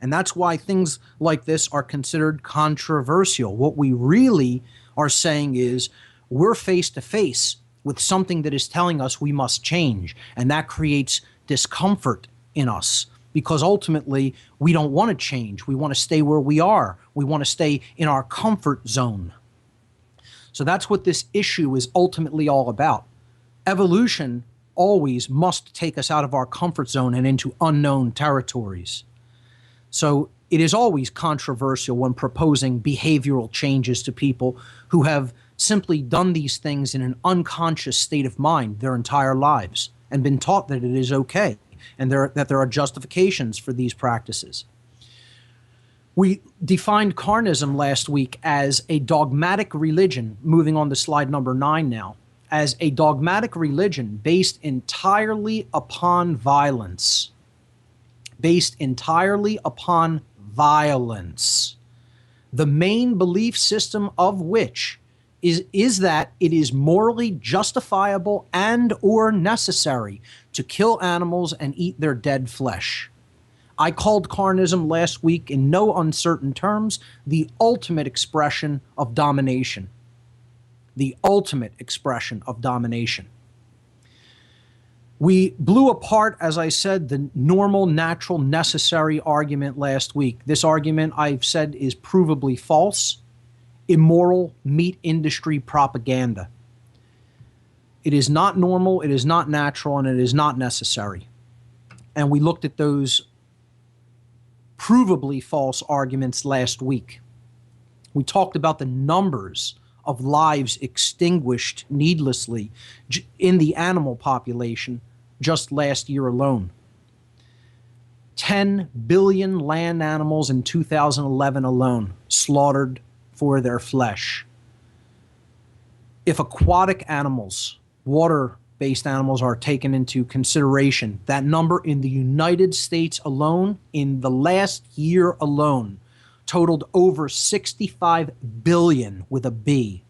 And that's why things like this are considered controversial. What we really are saying is we're face to face with something that is telling us we must change. And that creates discomfort in us because ultimately we don't want to change. We want to stay where we are. We want to stay in our comfort zone. So that's what this issue is ultimately all about. Evolution always must take us out of our comfort zone and into unknown territories. So it is always controversial when proposing behavioral changes to people who have simply done these things in an unconscious state of mind their entire lives and been taught that it is okay and that there are justifications for these practices. We defined Carnism last week as a dogmatic religion, moving on to slide number 9 now, as a dogmatic religion based entirely upon violence. Based entirely upon violence. The main belief system of which is that it is morally justifiable and or necessary to kill animals and eat their dead flesh. I called Carnism last week in no uncertain terms the ultimate expression of domination. The ultimate expression of domination. We blew apart, as I said, the normal, natural, necessary argument last week. This argument, I've said, is provably false, immoral meat industry propaganda. It is not normal, it is not natural, and it is not necessary. And we looked at those provably false arguments last week. We talked about the numbers of lives extinguished needlessly in the animal population just last year alone. 10 billion land animals in 2011 alone slaughtered for their flesh. If aquatic animals, water-based animals, are taken into consideration, that number in the United States alone, in the last year alone, totaled over 65 billion with a B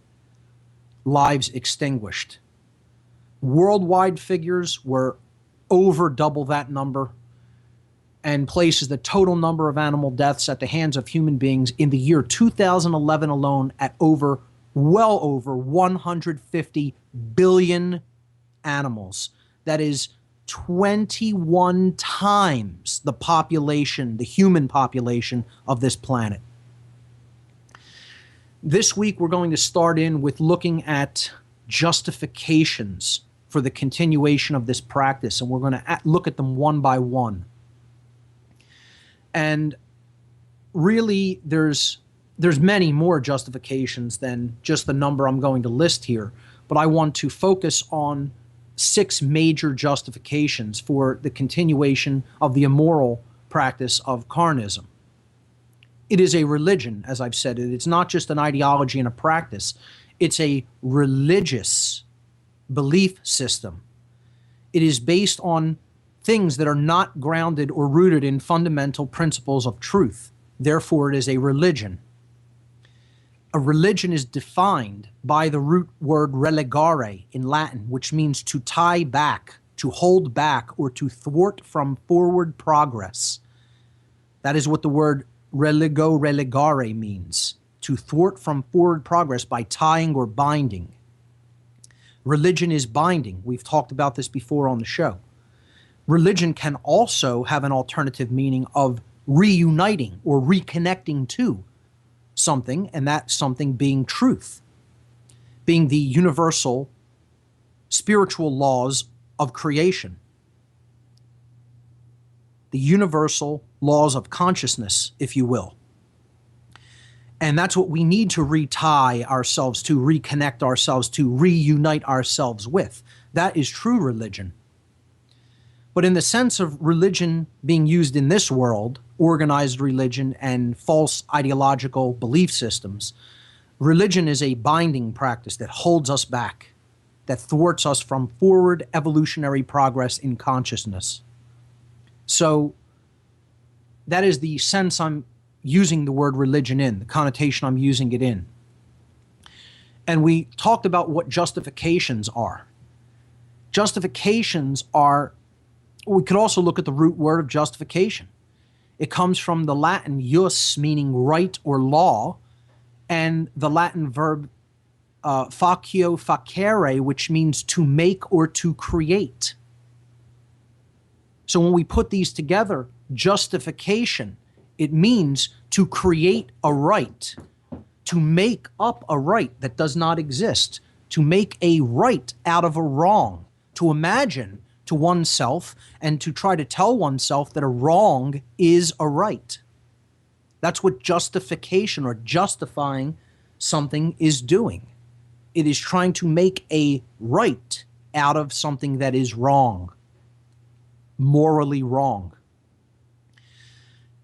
lives extinguished. Worldwide figures were over double that number and places the total number of animal deaths at the hands of human beings in the year 2011 alone at well over 150 billion animals. That is 21 times the population, the human population of this planet. This week, we're going to start in with looking at justifications for the continuation of this practice, and we're going to look at them one by one. And really, there's many more justifications than just the number I'm going to list here, but I want to focus on 6 major justifications for the continuation of the immoral practice of Carnism. It is a religion, as I've said. It's not just an ideology and a practice. It's a religious belief system. It is based on things that are not grounded or rooted in fundamental principles of truth. Therefore, it is a religion. A religion is defined by the root word religare in Latin, which means to tie back, to hold back, or to thwart from forward progress. That is what the word religare means, to thwart from forward progress by tying or binding. Religion is binding. We've talked about this before on the show. Religion can also have an alternative meaning of reuniting or reconnecting to something, and that something being truth, being the universal spiritual laws of creation, the universal laws of consciousness, if you will. And that's what we need to retie ourselves to, reconnect ourselves to, reunite ourselves with. That is true religion. But in the sense of religion being used in this world, organized religion and false ideological belief systems, religion is a binding practice that holds us back, that thwarts us from forward evolutionary progress in consciousness. So that is the sense I'm using the word religion in, the connotation I'm using it in. And we talked about what justifications are. Justifications are, we could also look at the root word of justification. It comes from the Latin jus, meaning right or law, and the Latin verb facio facere, which means to make or to create. So when we put these together, justification, it means to create a right, to make up a right that does not exist, to make a right out of a wrong, to imagine to oneself and to try to tell oneself that a wrong is a right. That's what justification or justifying something is doing. It is trying to make a right out of something that is wrong, morally wrong.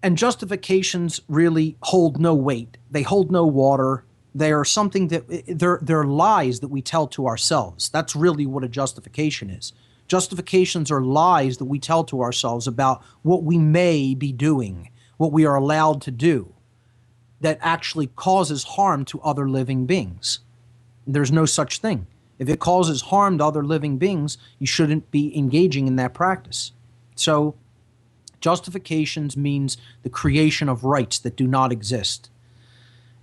And justifications really hold no weight. They hold no water. They are something that they're lies that we tell to ourselves. That's really what a justification is. Justifications are lies that we tell to ourselves about what we may be doing, what we are allowed to do, that actually causes harm to other living beings. There's no such thing. If it causes harm to other living beings, you shouldn't be engaging in that practice. So justifications means the creation of rights that do not exist.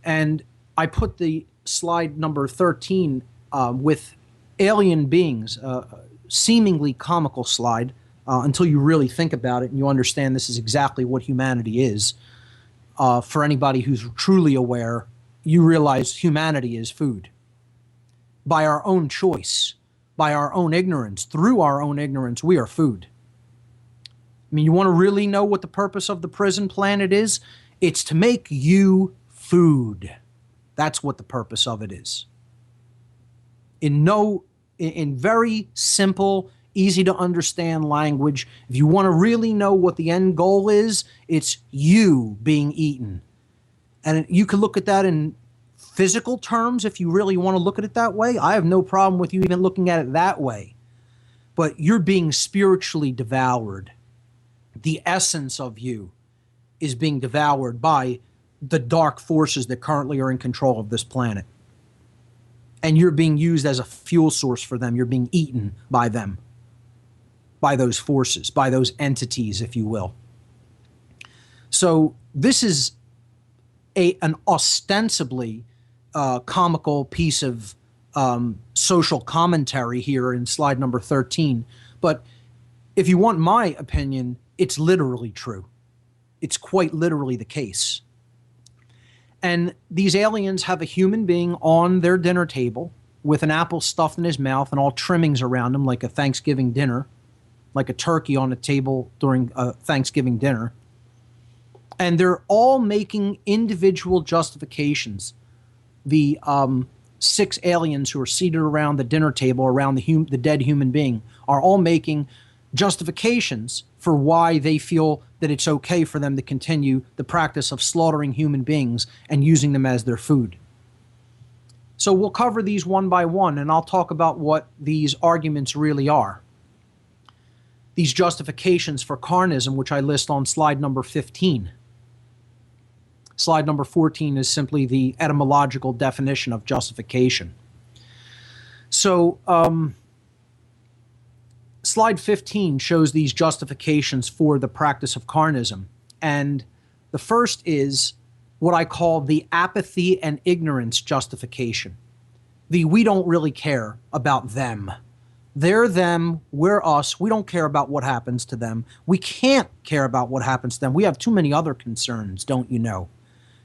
And I put the slide number 13 with alien beings, seemingly comical slide, until you really think about it and you understand this is exactly what humanity is. For anybody who's truly aware, you realize humanity is food. By our own choice, by our own ignorance, through our own ignorance, we are food. I mean, you want to really know what the purpose of the prison planet is? It's to make you food. That's what the purpose of it is. In very simple, easy to understand language, if you want to really know what the end goal is, it's you being eaten. And you can look at that in physical terms if you really want to look at it that way. I have no problem with you even looking at it that way. But you're being spiritually devoured. The essence of you is being devoured by the dark forces that currently are in control of this planet. And you're being used as a fuel source for them. You're being eaten by them, by those forces, by those entities, if you will. So this is an ostensibly comical piece of social commentary here in slide number 13. But if you want my opinion, it's literally true. It's quite literally the case. And these aliens have a human being on their dinner table with an apple stuffed in his mouth and all trimmings around him like a Thanksgiving dinner, like a turkey on a table during a Thanksgiving dinner. And they're all making individual justifications. The 6 aliens who are seated around the dinner table, around the dead human being, are all making justifications for why they feel that it's okay for them to continue the practice of slaughtering human beings and using them as their food. So we'll cover these one by one, and I'll talk about what these arguments really are. These justifications for carnism, which I list on slide number 15. Slide number 14 is simply the etymological definition of justification. So, slide 15 shows these justifications for the practice of carnism. And the first is what I call the apathy and ignorance justification. The we don't really care about them. They're them, we're us. We don't care about what happens to them. We can't care about what happens to them. We have too many other concerns, don't you know?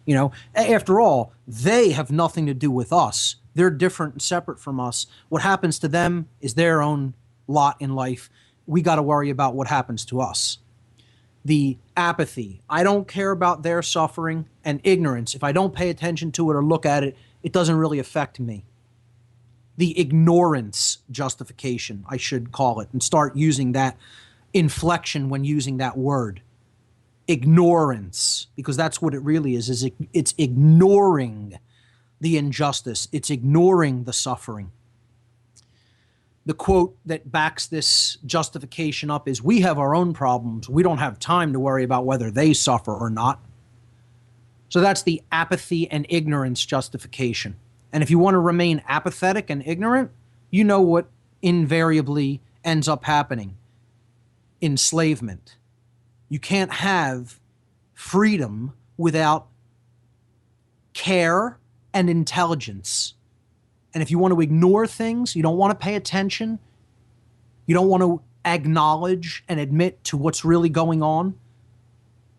You know, after all, they have nothing to do with us. They're different and separate from us. What happens to them is their own lot in life. We got to worry about what happens to us. The apathy, I don't care about their suffering, and ignorance, if I don't pay attention to it or look at it, it doesn't really affect me. The ignorance justification, I should call it, and start using that inflection when using that word. Ignorance, because that's what it really is it's ignoring the injustice. It's ignoring the suffering. The quote that backs this justification up is, we have our own problems. We don't have time to worry about whether they suffer or not. So that's the apathy and ignorance justification. And if you want to remain apathetic and ignorant, you know what invariably ends up happening. Enslavement. You can't have freedom without care and intelligence. And if you want to ignore things, you don't want to pay attention, you don't want to acknowledge and admit to what's really going on,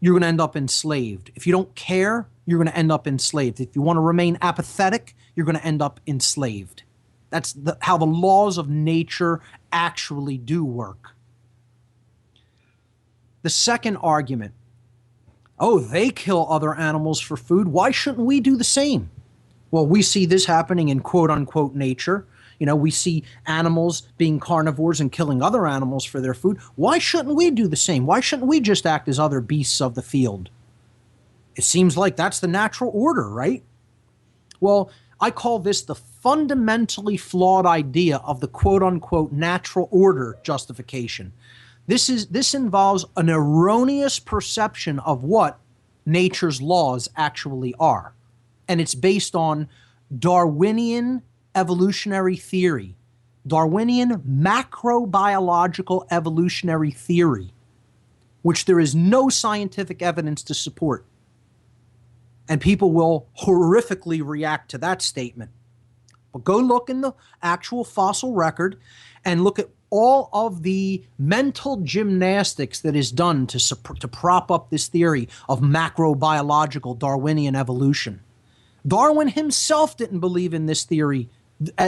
you're going to end up enslaved. If you don't care, you're going to end up enslaved. If you want to remain apathetic, you're going to end up enslaved. That's how the laws of nature actually do work. The second argument, oh, they kill other animals for food. Why shouldn't we do the same? Well, we see this happening in quote unquote nature. You know, we see animals being carnivores and killing other animals for their food. Why shouldn't we do the same? Why shouldn't we just act as other beasts of the field? It seems like that's the natural order, right? Well, I call this the fundamentally flawed idea of the quote-unquote natural order justification. This involves an erroneous perception of what nature's laws actually are. And it's based on Darwinian evolutionary theory, Darwinian macrobiological evolutionary theory, which there is no scientific evidence to support. And people will horrifically react to that statement. But go look in the actual fossil record and look at all of the mental gymnastics that is done to prop up this theory of macrobiological Darwinian evolution. Darwin himself didn't believe in this theory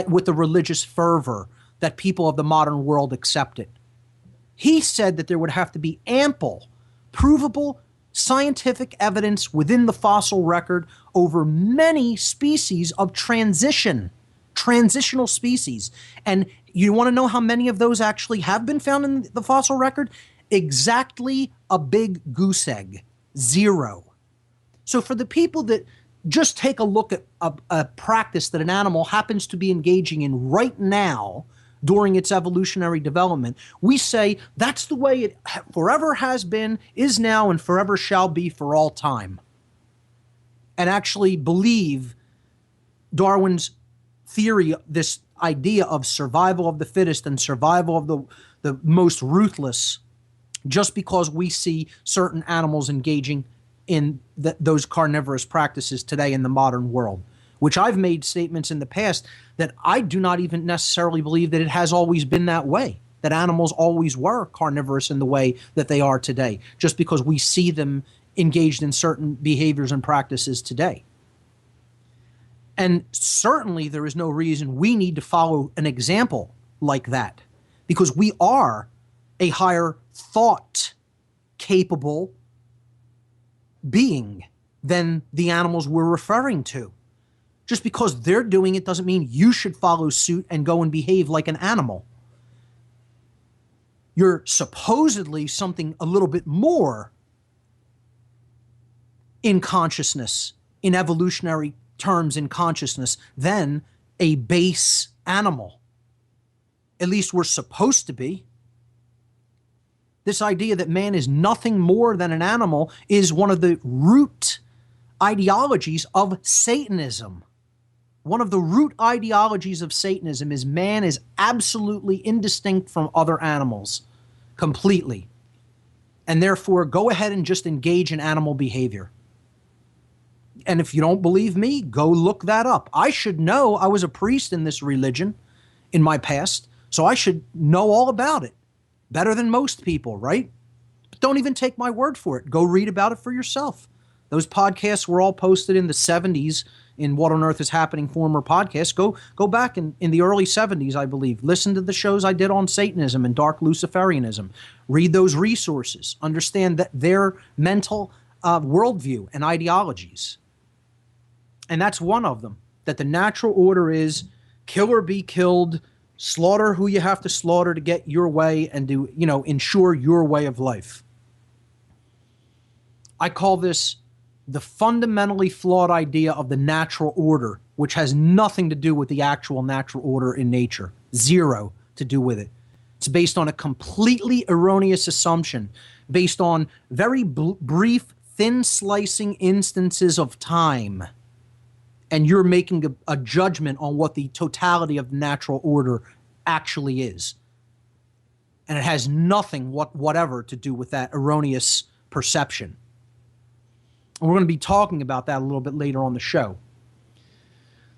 with the religious fervor that people of the modern world accepted. He said that there would have to be ample, provable scientific evidence within the fossil record over many species of transitional species. And you want to know how many of those actually have been found in the fossil record? Exactly a big goose egg. 0. So for the people that just take a look at a practice that an animal happens to be engaging in right now during its evolutionary development, we say that's the way it forever has been, is now, and forever shall be for all time. And actually believe Darwin's theory, this idea of survival of the fittest and survival of the most ruthless, just because we see certain animals engaging in those carnivorous practices today in the modern world, which I've made statements in the past that I do not even necessarily believe that it has always been that way, that animals always were carnivorous in the way that they are today, just because we see them engaged in certain behaviors and practices today. And certainly there is no reason we need to follow an example like that, because we are a higher thought capable being than the animals we're referring to. Just because they're doing it doesn't mean you should follow suit and go and behave like an animal. You're supposedly something a little bit more in consciousness, in evolutionary terms in consciousness, than a base animal. At least we're supposed to be. This idea that man is nothing more than an animal is one of the root ideologies of Satanism. One of the root ideologies of Satanism is man is absolutely indistinct from other animals, completely. And therefore, go ahead and just engage in animal behavior. And if you don't believe me, go look that up. I should know. I was a priest in this religion in my past, so I should know all about it. Better than most people, right? But don't even take my word for it. Go read about it for yourself. Those podcasts were all posted in the 70s in What on Earth is Happening former podcasts. Go back in the early 70s, I believe. Listen to the shows I did on Satanism and dark Luciferianism. Read those resources. Understand that their mental worldview and ideologies. And that's one of them, that the natural order is kill or be killed, slaughter who you have to slaughter to get your way and to, ensure your way of life. I call this the fundamentally flawed idea of the natural order, which has nothing to do with the actual natural order in nature. 0 to do with it. It's based on a completely erroneous assumption, based on very brief, thin slicing instances of time. And you're making a judgment on what the totality of the natural order actually is. And it has nothing whatever to do with that erroneous perception. And we're going to be talking about that a little bit later on the show.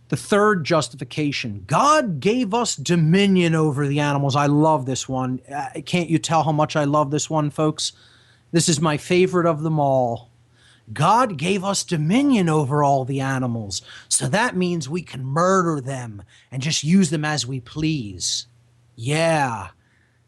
The third justification, God gave us dominion over the animals. I love this one. Can't you tell how much I love this one, folks? This is my favorite of them all. God gave us dominion over all the animals. So that means we can murder them and just use them as we please. Yeah.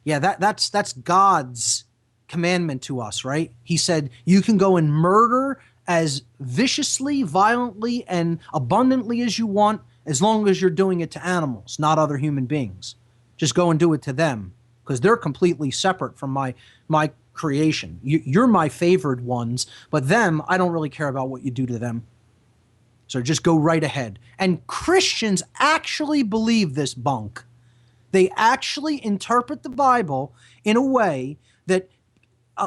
Yeah, that's God's commandment to us, right? He said, you can go and murder as viciously, violently, and abundantly as you want, as long as you're doing it to animals, not other human beings. Just go and do it to them, because they're completely separate from my creation. You're my favored ones, but them, I don't really care about what you do to them. So just go right ahead. And Christians actually believe this bunk. They actually interpret the Bible in a way that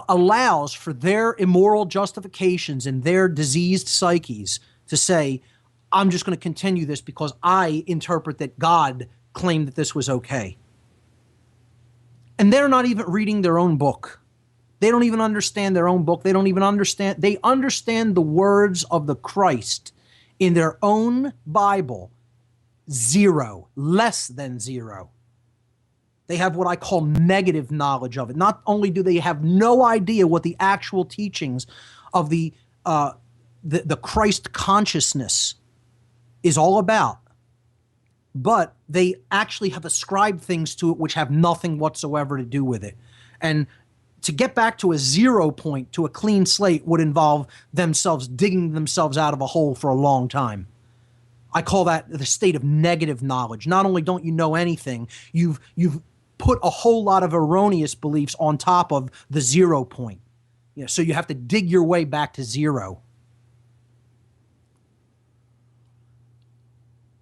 allows for their immoral justifications and their diseased psyches to say, I'm just going to continue this because I interpret that God claimed that this was okay. And they're not even reading their own book. They don't even understand their own book. They don't even understand. They understand the words of the Christ in their own Bible. Zero, less than zero. They have what I call negative knowledge of it. Not only do they have no idea what the actual teachings of the Christ consciousness is all about, but they actually have ascribed things to it which have nothing whatsoever to do with it. And to get back to a 0 point, to a clean slate, would involve themselves digging themselves out of a hole for a long time. I call that the state of negative knowledge. Not only don't you know anything, you've put a whole lot of erroneous beliefs on top of the 0 point. So you have to dig your way back to zero.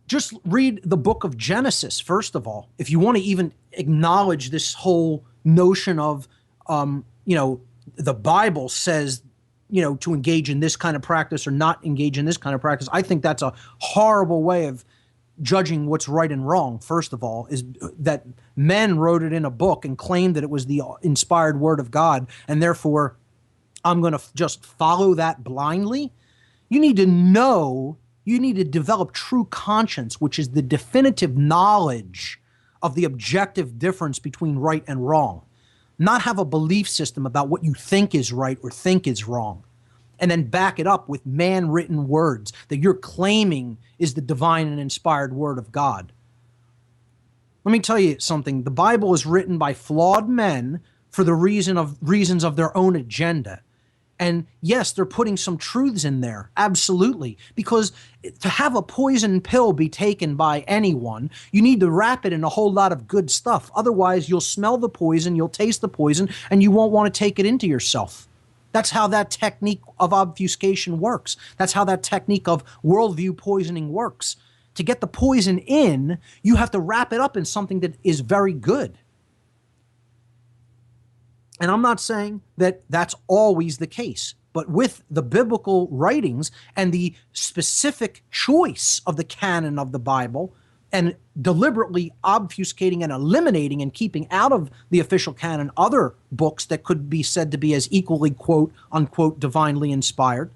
Just read the book of Genesis, first of all, if you want to even acknowledge this whole notion of, the Bible says, to engage in this kind of practice or not engage in this kind of practice. I think that's a horrible way of judging what's right and wrong. First of all, is that men wrote it in a book and claimed that it was the inspired word of God, and therefore I'm going to just follow that blindly. You need to know, you need to develop true conscience, which is the definitive knowledge of the objective difference between right and wrong. Not have a belief system about what you think is right or think is wrong, and then back it up with man-written words that you're claiming is the divine and inspired word of God. Let me tell you something. The Bible is written by flawed men for the reasons of their own agenda. And yes, they're putting some truths in there, absolutely. Because to have a poison pill be taken by anyone, you need to wrap it in a whole lot of good stuff. Otherwise, you'll smell the poison, you'll taste the poison, and you won't want to take it into yourself. That's how that technique of obfuscation works. That's how that technique of worldview poisoning works. To get the poison in, you have to wrap it up in something that is very good. And I'm not saying that that's always the case, but with the biblical writings and the specific choice of the canon of the Bible and deliberately obfuscating and eliminating and keeping out of the official canon other books that could be said to be as equally quote unquote divinely inspired.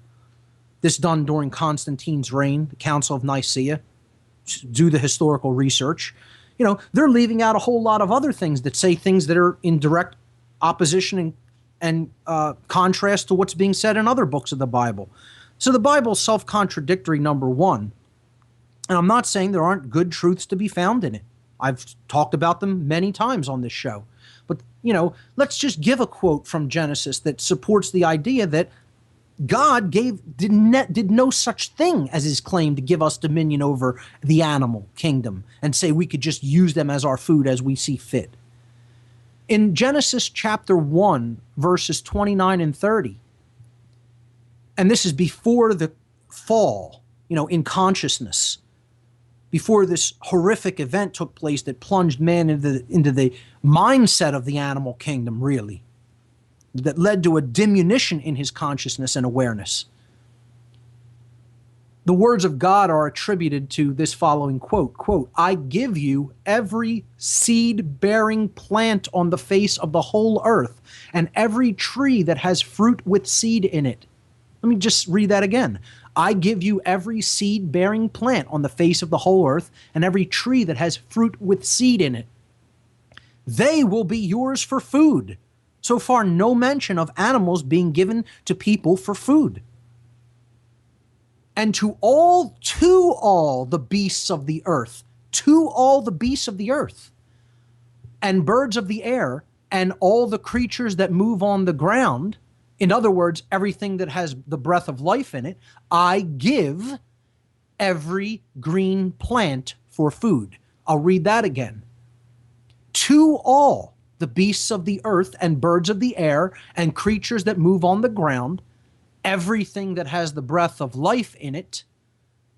This done during Constantine's reign, the Council of Nicaea. Do the historical research. They're leaving out a whole lot of other things that say things that are in direct opposition and contrast to what's being said in other books of the Bible. So the Bible's self-contradictory, number one. And I'm not saying there aren't good truths to be found in it. I've talked about them many times on this show. But, let's just give a quote from Genesis that supports the idea that God did no such thing as his claim to give us dominion over the animal kingdom and say we could just use them as our food as we see fit. In Genesis chapter 1, verses 29 and 30, and this is before the fall, in consciousness, before this horrific event took place that plunged man into the mindset of the animal kingdom, really, that led to a diminution in his consciousness and awareness. The words of God are attributed to this following quote, I give you every seed-bearing plant on the face of the whole earth, and every tree that has fruit with seed in it. Let me just read that again. I give you every seed-bearing plant on the face of the whole earth, and every tree that has fruit with seed in it. They will be yours for food. So far, no mention of animals being given to people for food. And to all the beasts of the earth, and birds of the air, and all the creatures that move on the ground, in other words, everything that has the breath of life in it, I give every green plant for food. I'll read that again. To all the beasts of the earth and birds of the air and creatures that move on the ground, everything that has the breath of life in it,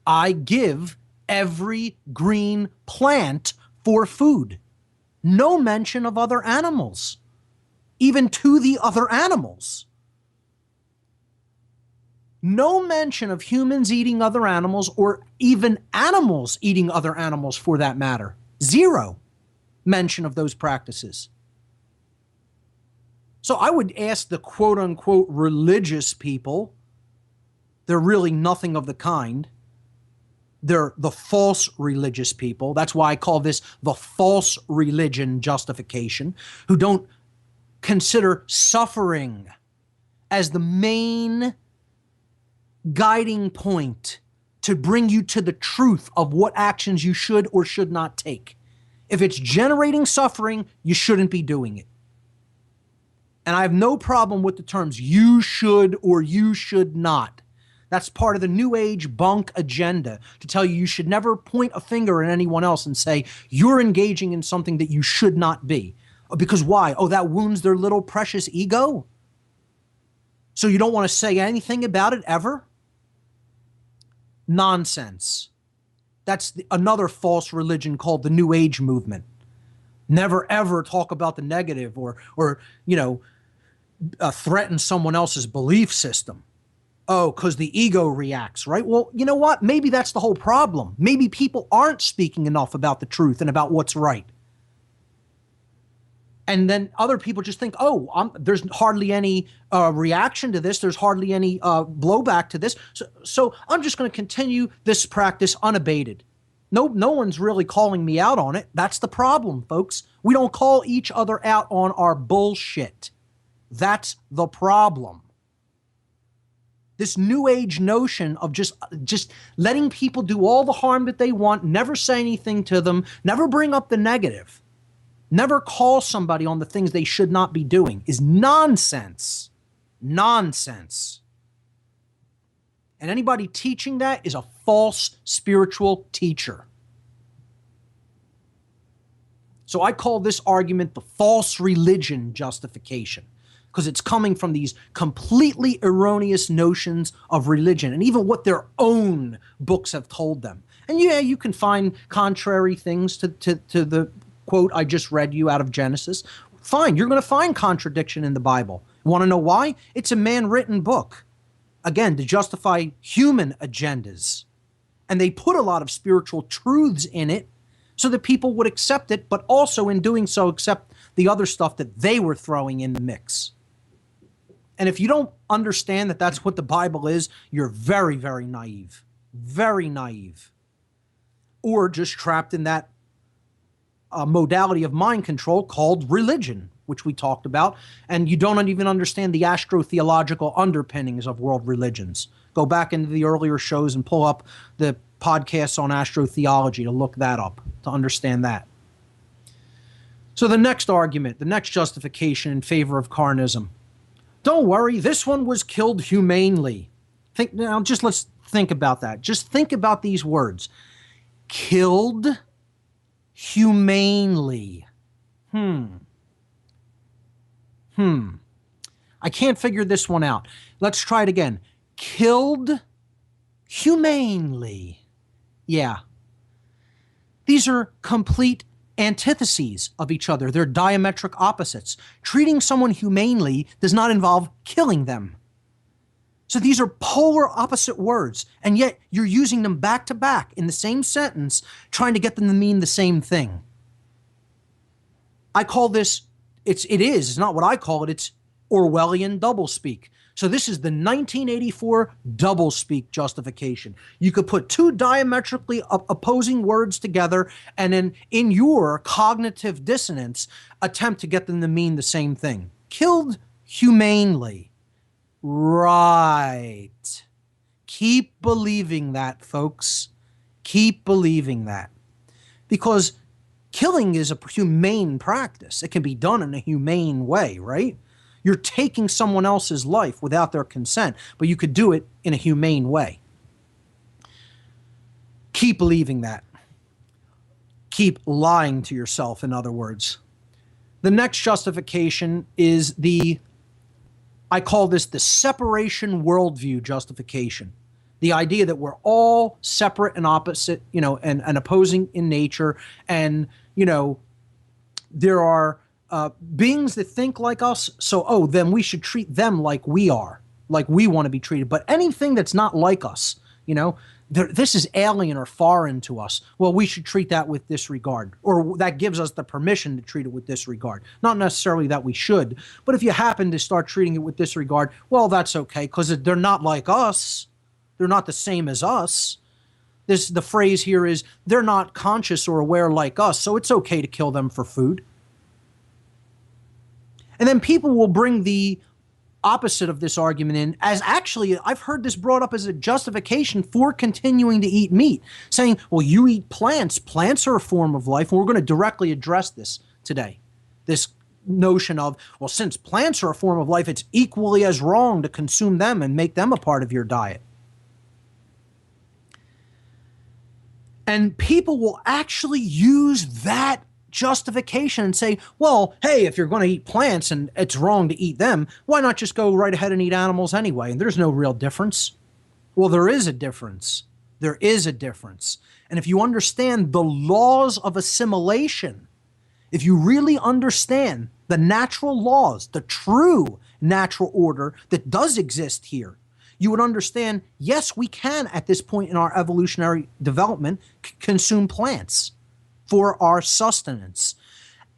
I give every green plant for food. No mention of other animals, even to the other animals. No mention of humans eating other animals, or even animals eating other animals for that matter. Zero mention of those practices. So I would ask the quote unquote religious people, they're really nothing of the kind. They're the false religious people. That's why I call this the false religion justification, who don't consider suffering as the main guiding point to bring you to the truth of what actions you should or should not take. If it's generating suffering, you shouldn't be doing it. And I have no problem with the terms you should or you should not. That's part of the New Age bunk agenda, to tell you should never point a finger at anyone else and say you're engaging in something that you should not be. Because why? Oh, that wounds their little precious ego? So you don't want to say anything about it ever? Nonsense. That's another false religion called the New Age movement. Never ever talk about the negative or threaten someone else's belief system. Oh, because the ego reacts, right? Well, you know what? Maybe that's the whole problem. Maybe people aren't speaking enough about the truth and about what's right. And then other people just think, there's hardly any reaction to this. There's hardly any blowback to this. So I'm just going to continue this practice unabated. No one's really calling me out on it. That's the problem, folks. We don't call each other out on our bullshit. That's the problem. This New Age notion of just letting people do all the harm that they want, never say anything to them, never bring up the negative, never call somebody on the things they should not be doing is nonsense. Nonsense. And anybody teaching that is a false spiritual teacher. So I call this argument the false religion justification, because it's coming from these completely erroneous notions of religion and even what their own books have told them. And yeah, you can find contrary things to the quote I just read you out of Genesis. Fine, you're going to find contradiction in the Bible. You want to know why? It's a man-written book. Again, to justify human agendas. And they put a lot of spiritual truths in it so that people would accept it, but also in doing so accept the other stuff that they were throwing in the mix. And if you don't understand that that's what the Bible is, you're very, very naive. Very naive. Or just trapped in that modality of mind control called religion, which we talked about. And you don't even understand the astrotheological underpinnings of world religions. Go back into the earlier shows and pull up the podcasts on astrotheology to look that up, to understand that. So the next argument, the next justification in favor of carnism. Don't worry, this one was killed humanely. Let's think about that. Just think about these words. Killed humanely. I can't figure this one out. Let's try it again. Killed humanely. Yeah. These are complete antitheses of each other. They're diametric opposites. Treating someone humanely does not involve killing them. So these are polar opposite words, and yet you're using them back to back in the same sentence, trying to get them to mean the same thing. I call this, it's not what I call it, it's Orwellian doublespeak. So this is the 1984 doublespeak justification. You could put two diametrically opposing words together and then in your cognitive dissonance attempt to get them to mean the same thing. Killed humanely. Right. Keep believing that, folks. Keep believing that. Because killing is a humane practice. It can be done in a humane way, right? You're taking someone else's life without their consent, but you could do it in a humane way. Keep believing that. Keep lying to yourself, in other words. The next justification is I call this the separation worldview justification. The idea that we're all separate and opposite, and opposing in nature. And, there are beings that think like us, so then we should treat them like we are, like we want to be treated. But anything that's not like us, this is alien or foreign to us. Well, we should treat that with disregard, or that gives us the permission to treat it with disregard. Not necessarily that we should, but if you happen to start treating it with disregard, well, that's okay, because they're not like us. They're not the same as us. The phrase here is they're not conscious or aware like us, so it's okay to kill them for food. And then people will bring the opposite of this argument in as actually, I've heard this brought up as a justification for continuing to eat meat, saying, well, you eat plants. Plants are a form of life. And we're going to directly address this today. This notion of, well, since plants are a form of life, it's equally as wrong to consume them and make them a part of your diet. And people will actually use that justification and say, well, hey, if you're going to eat plants and it's wrong to eat them, why not just go right ahead and eat animals anyway? And there's no real difference. Well, there is a difference. There is a difference. And if you understand the laws of assimilation, if you really understand the natural laws, the true natural order that does exist here, you would understand, yes, we can at this point in our evolutionary development consume plants for our sustenance.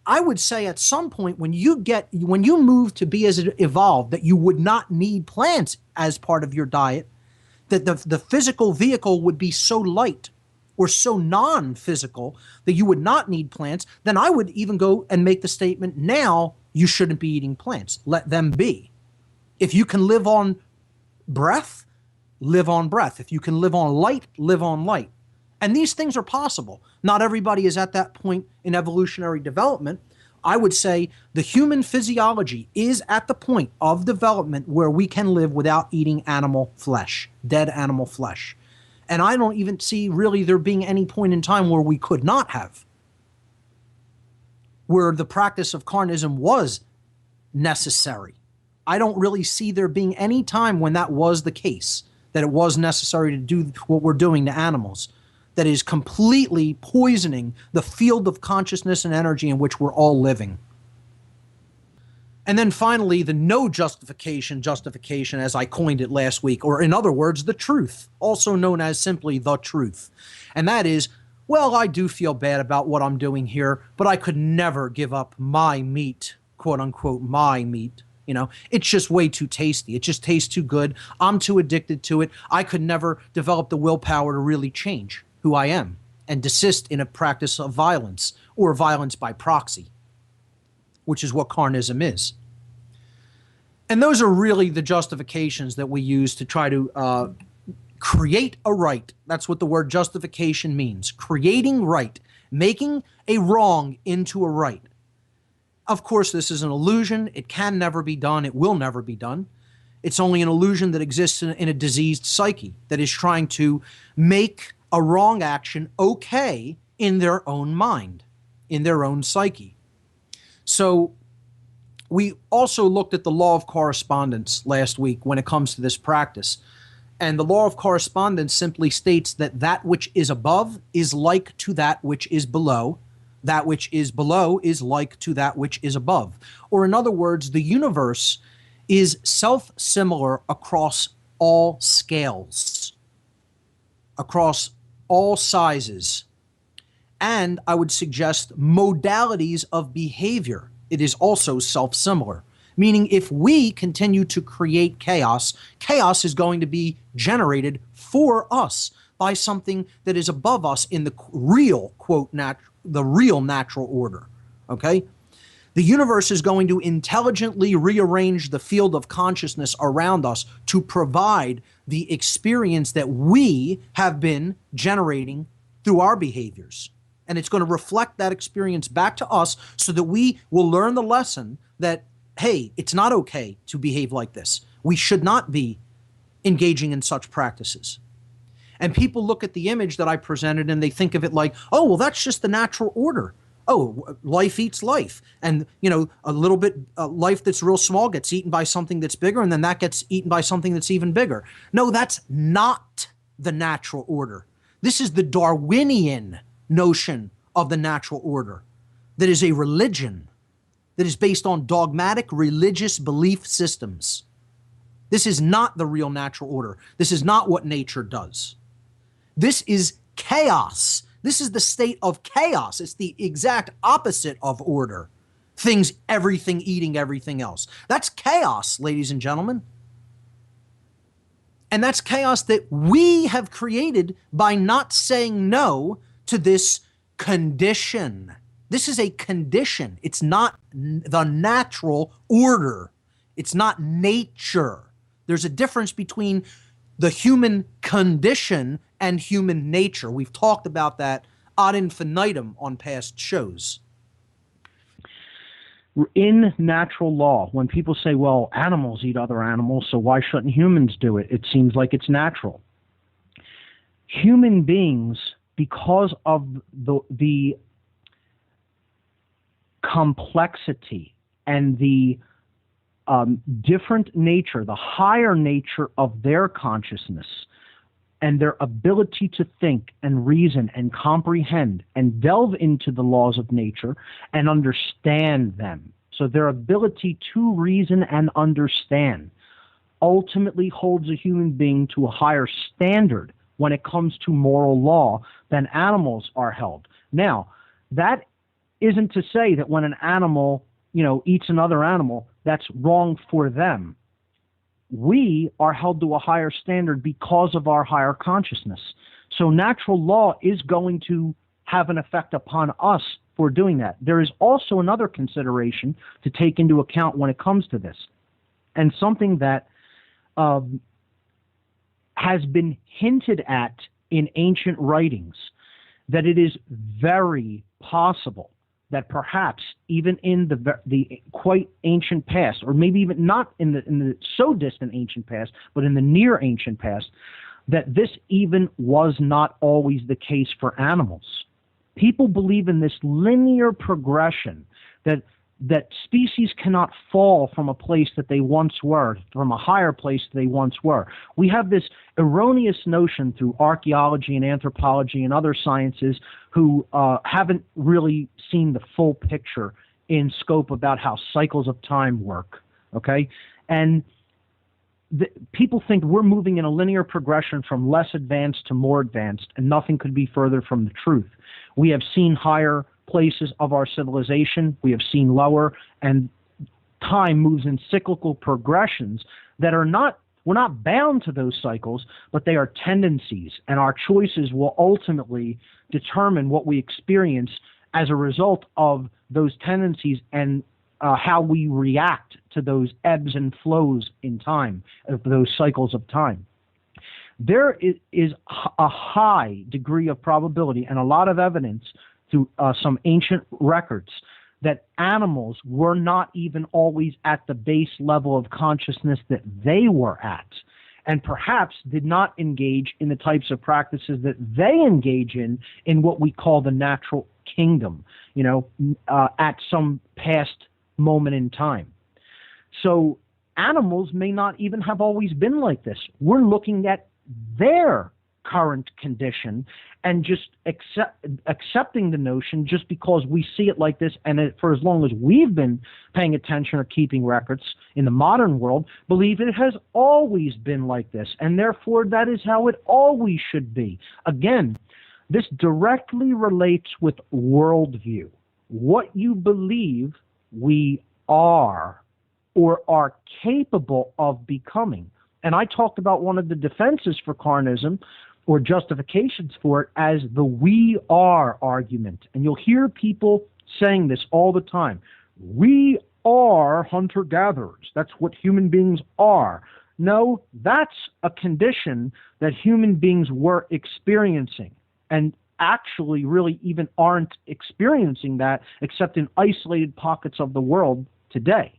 I would say at some point when you move to be as evolved that you would not need plants as part of your diet, that the physical vehicle would be so light or so non-physical that you would not need plants, then I would even go and make the statement, now you shouldn't be eating plants. Let them be. If you can live on breath, live on breath. If you can live on light, live on light. And these things are possible. Not everybody is at that point in evolutionary development. I would say the human physiology is at the point of development where we can live without eating animal flesh, dead animal flesh. And I don't even see really there being any point in time where we could not have, where the practice of carnism was necessary. I don't really see there being any time when that was the case, that it was necessary to do what we're doing to animals, that is completely poisoning the field of consciousness and energy in which we're all living. And then finally, the no justification, as I coined it last week, or in other words, the truth, also known as simply the truth. And that is, well, I do feel bad about what I'm doing here, but I could never give up my meat, quote unquote, my meat. It's just way too tasty. It just tastes too good. I'm too addicted to it. I could never develop the willpower to really change who I am and desist in a practice of violence or violence by proxy, which is what carnism is. And those are really the justifications that we use to try to create a right. That's what the word justification means. Creating right, making a wrong into a right. Of course, this is an illusion. It can never be done. It will never be done. It's only an illusion that exists in a diseased psyche that is trying to make a wrong action okay in their own mind, in their own psyche. So we also looked at the law of correspondence last week when it comes to this practice. And the law of correspondence simply states that that which is above is like to that which is below. That which is below is like to that which is above. Or in other words, the universe is self-similar across all scales, across all sizes, and I would suggest modalities of behavior. It is also self-similar. Meaning if we continue to create chaos, chaos is going to be generated for us by something that is above us in the real, quote, the real natural order. Okay? The universe is going to intelligently rearrange the field of consciousness around us to provide the experience that we have been generating through our behaviors. And it's going to reflect that experience back to us so that we will learn the lesson that, hey, it's not okay to behave like this. We should not be engaging in such practices. And people look at the image that I presented and they think of it like, oh, well, that's just the natural order. Oh, life eats life. And, you know, a little bit, life that's real small gets eaten by something that's bigger, and then that gets eaten by something that's even bigger. No, that's not the natural order. This is the Darwinian notion of the natural order that is a religion that is based on dogmatic religious belief systems. This is not the real natural order. This is not what nature does. This is chaos. This is the state of chaos. It's the exact opposite of order. Things, everything eating everything else. That's chaos, ladies and gentlemen. And that's chaos that we have created by not saying no to this condition. This is a condition. It's not the natural order. It's not nature. There's a difference between the human condition and human nature. We've talked about that ad infinitum on past shows. In natural law, when people say, well, animals eat other animals, so why shouldn't humans do it? It seems like it's natural. Human beings, because of the complexity and the different nature, the higher nature of their consciousness and their ability to think and reason and comprehend and delve into the laws of nature and understand them. So their ability to reason and understand ultimately holds a human being to a higher standard when it comes to moral law than animals are held. Now, that isn't to say that when an animal, eats another animal, that's wrong for them. We are held to a higher standard because of our higher consciousness. So natural law is going to have an effect upon us for doing that. There is also another consideration to take into account when it comes to this, and something that has been hinted at in ancient writings, that it is very possible that perhaps even in the quite ancient past, or maybe even not in the so distant ancient past, but in the near ancient past, that this even was not always the case for animals. People believe in this linear progression, that species cannot fall from a place that they once were, from a higher place they once were. We have this erroneous notion through archaeology and anthropology and other sciences who haven't really seen the full picture in scope about how cycles of time work, okay? And people think we're moving in a linear progression from less advanced to more advanced, and nothing could be further from the truth. We have seen higher places of our civilization, we have seen lower, and time moves in cyclical progressions that are not, we're not bound to those cycles, but they are tendencies, and our choices will ultimately determine what we experience as a result of those tendencies and how we react to those ebbs and flows in time, of those cycles of time. There is a high degree of probability and a lot of evidence through some ancient records that animals were not even always at the base level of consciousness that they were at, and perhaps did not engage in the types of practices that they engage in what we call the natural kingdom, at some past moment in time. So animals may not even have always been like this. We're looking at their current condition and just accepting the notion just because we see it like this, and for as long as we've been paying attention or keeping records in the modern world, believe it has always been like this, and therefore that is how it always should be. Again, this directly relates with worldview. What you believe we are or are capable of becoming. And I talked about one of the defenses for Carnism, or justifications for it, as the we are argument. And you'll hear people saying this all the time. We are hunter-gatherers. That's what human beings are. No, that's a condition that human beings were experiencing, and actually really even aren't experiencing that except in isolated pockets of the world today.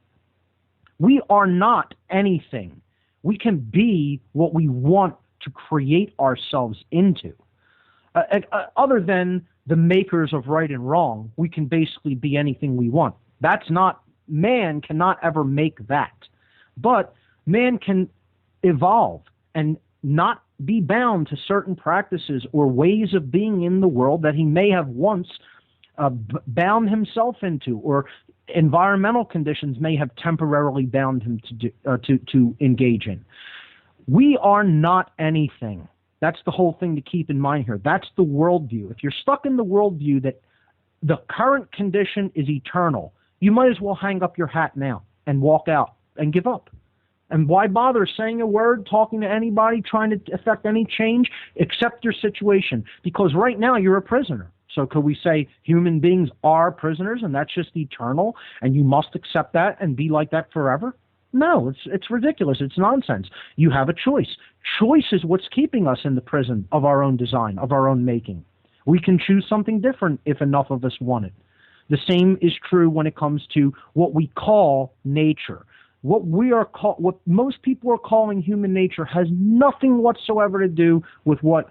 We are not anything. We can be what we want to create ourselves into. Other than the makers of right and wrong, we can basically be anything we want. That's not, man cannot ever make that. But man can evolve and not be bound to certain practices or ways of being in the world that he may have once bound himself into, or environmental conditions may have temporarily bound him to engage in. We are not anything. That's the whole thing to keep in mind here. That's the worldview. If you're stuck in the worldview that the current condition is eternal, you might as well hang up your hat now and walk out and give up. And why bother saying a word, talking to anybody, trying to affect any change? Accept your situation, because right now you're a prisoner. So could we say human beings are prisoners and that's just eternal and you must accept that and be like that forever? No, it's ridiculous. It's nonsense. You have a choice. Choice is what's keeping us in the prison of our own design, of our own making. We can choose something different if enough of us want it. The same is true when it comes to what we call nature. What most people are calling human nature has nothing whatsoever to do with what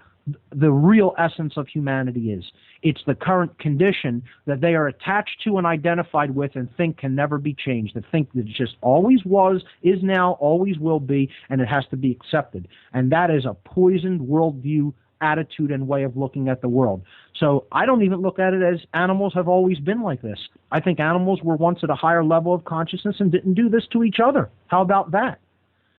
the real essence of humanity is. It's the current condition that they are attached to and identified with and think can never be changed. They think that it just always was, is now, always will be, and it has to be accepted. And that is a poisoned worldview, attitude, and way of looking at the world. So I don't even look at it as animals have always been like this. I think animals were once at a higher level of consciousness and didn't do this to each other. How about that?